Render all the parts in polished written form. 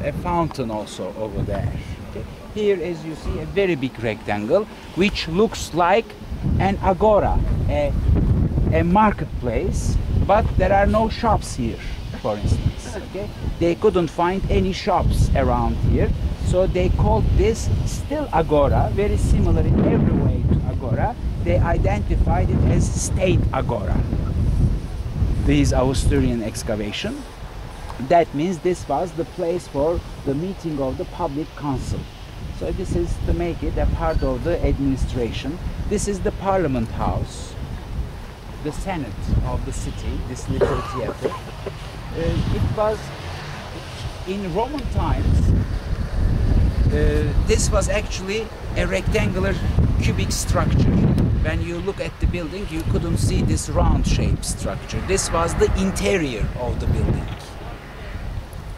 a fountain also over there. Okay. Here, as you see, a very big rectangle, which looks like an agora, a marketplace, but there are no shops here, for instance. Okay. They couldn't find any shops around here, so they called this still agora, very similar in every way to agora. They identified it as state agora. This Austerian excavation. That means this was the place for the meeting of the public council. So this is to make it a part of the administration. This is the Parliament House, the Senate of the city, this little theater. It was in Roman times. This was actually a rectangular cubic structure. When you look at the building, you couldn't see this round-shaped structure. This was the interior of the building.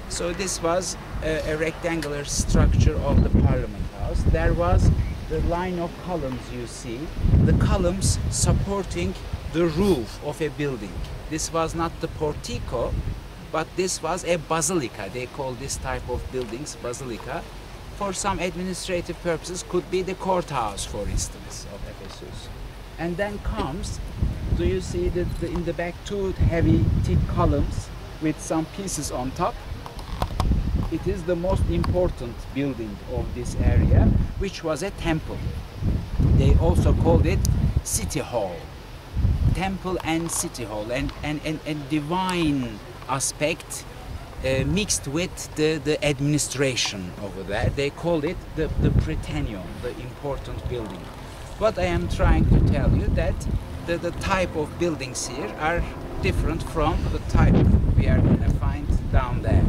So this was a rectangular structure of the Parliament House. There was the line of columns you see, the columns supporting the roof of a building. This was not the portico, but this was a basilica. They call this type of buildings basilica. For some administrative purposes, could be the courthouse, for instance, of Ephesus. And then comes, do you see that in the back two heavy thick columns with some pieces on top? It is the most important building of this area, which was a temple. They also called it city hall. Temple and city hall, and divine aspect mixed with the administration over there. They called it the Prytaneum, the important building. What I am trying to tell you that the type of buildings here are different from the type we are going to find down there.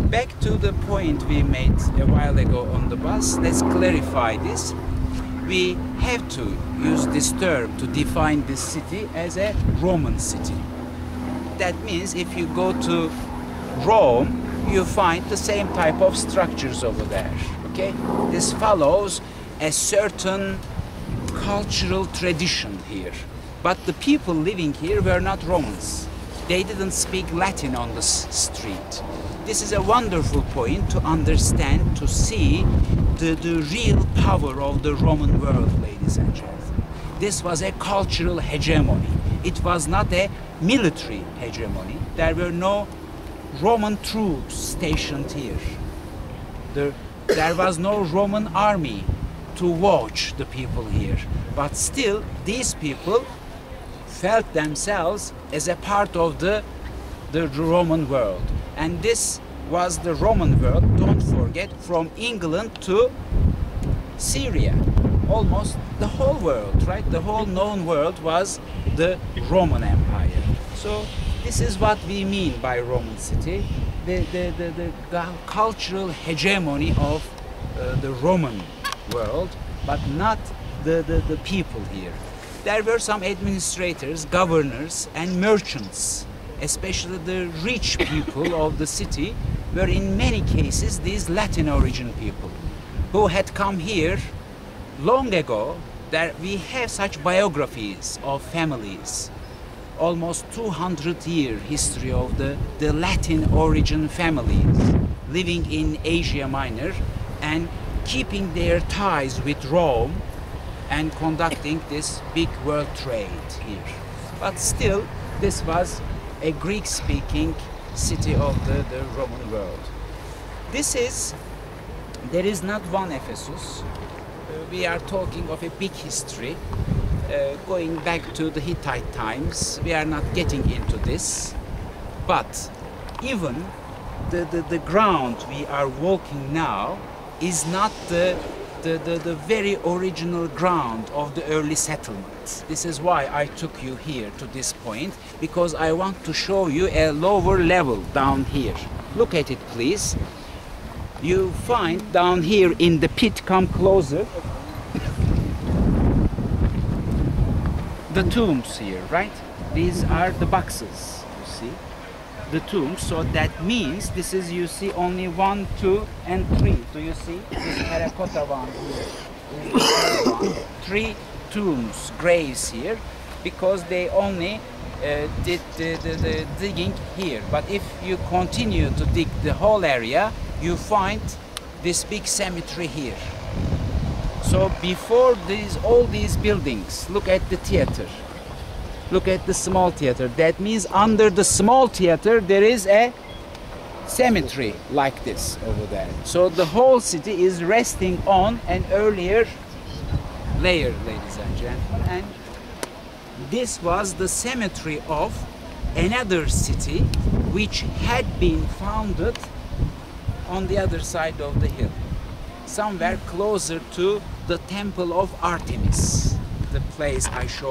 Back to the point we made a while ago on the bus, let's clarify this. We have to use this term to define this city as a Roman city. That means if you go to Rome, you find the same type of structures over there. Okay? This follows a certain cultural tradition here. But the people living here were not Romans. They didn't speak Latin on the street. This is a wonderful point to understand, to see the real power of the Roman world, ladies and gentlemen. This was a cultural hegemony. It was not a military hegemony. There were no Roman troops stationed here. There was no Roman army to watch the people here. But still, these people felt themselves as a part of the Roman world. And this was the Roman world, don't forget, from England to Syria. Almost the whole world, right? The whole known world was the Roman Empire. So this is what we mean by Roman city, the cultural hegemony of the Roman world, but not the people here. There were some administrators, governors, and merchants, especially the rich people of the city, were in many cases these Latin origin people who had come here long ago. There we have such biographies of families, almost 200-year history of the Latin origin families living in Asia Minor and keeping their ties with Rome and conducting this big world trade here. But still, this was a Greek-speaking city of the Roman world. There is not one Ephesus. We are talking of a big history, going back to the Hittite times. We are not getting into this, but even the ground we are walking now is not the very original ground of the early settlements. This is why I took you here to this point, because I want to show you a lower level down here. Look at it, please. You find down here in the pit, come closer, the tombs here, right? These are the boxes, you see, the tombs. So that means this is, you see, only 1, 2, and 3. Do you see this terracotta one here? 3 tombs, graves here, because they only did the digging here. But if you continue to dig the whole area, you find this big cemetery here. So before all these buildings, look at the theater. Look at the small theater. That means under the small theater there is a cemetery like this over there. So the whole city is resting on an earlier layer, ladies and gentlemen. And this was the cemetery of another city which had been founded on the other side of the hill, somewhere closer to the temple of Artemis, the place I showed.